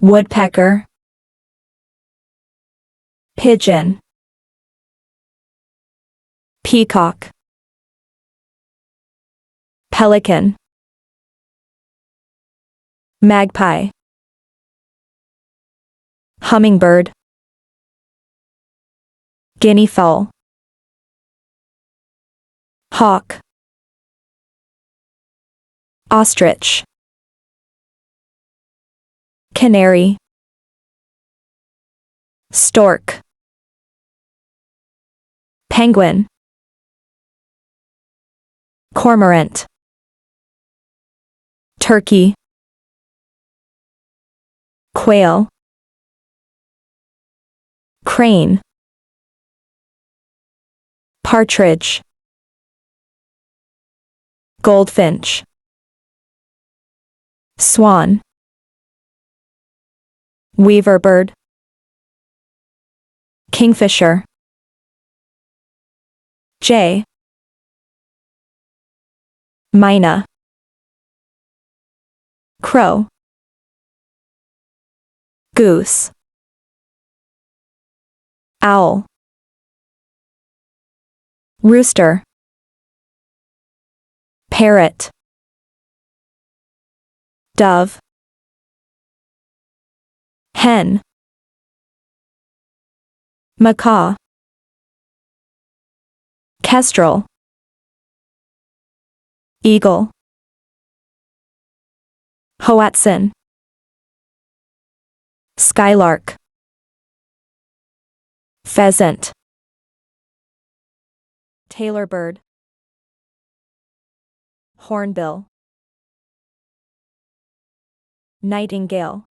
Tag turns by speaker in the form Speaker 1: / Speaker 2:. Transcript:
Speaker 1: woodpecker, pigeon, peacock, pelican, magpie, hummingbird, guinea fowl, hawk, ostrich, canary, stork, penguin, cormorant, turkey, quail, crane, partridge, goldfinch, swan, weaver bird, kingfisher, jay, myna, crow, goose, owl, rooster, parrot, dove, hen, macaw, kestrel, eagle, hoatzin, skylark, pheasant, tailor bird, hornbill, nightingale,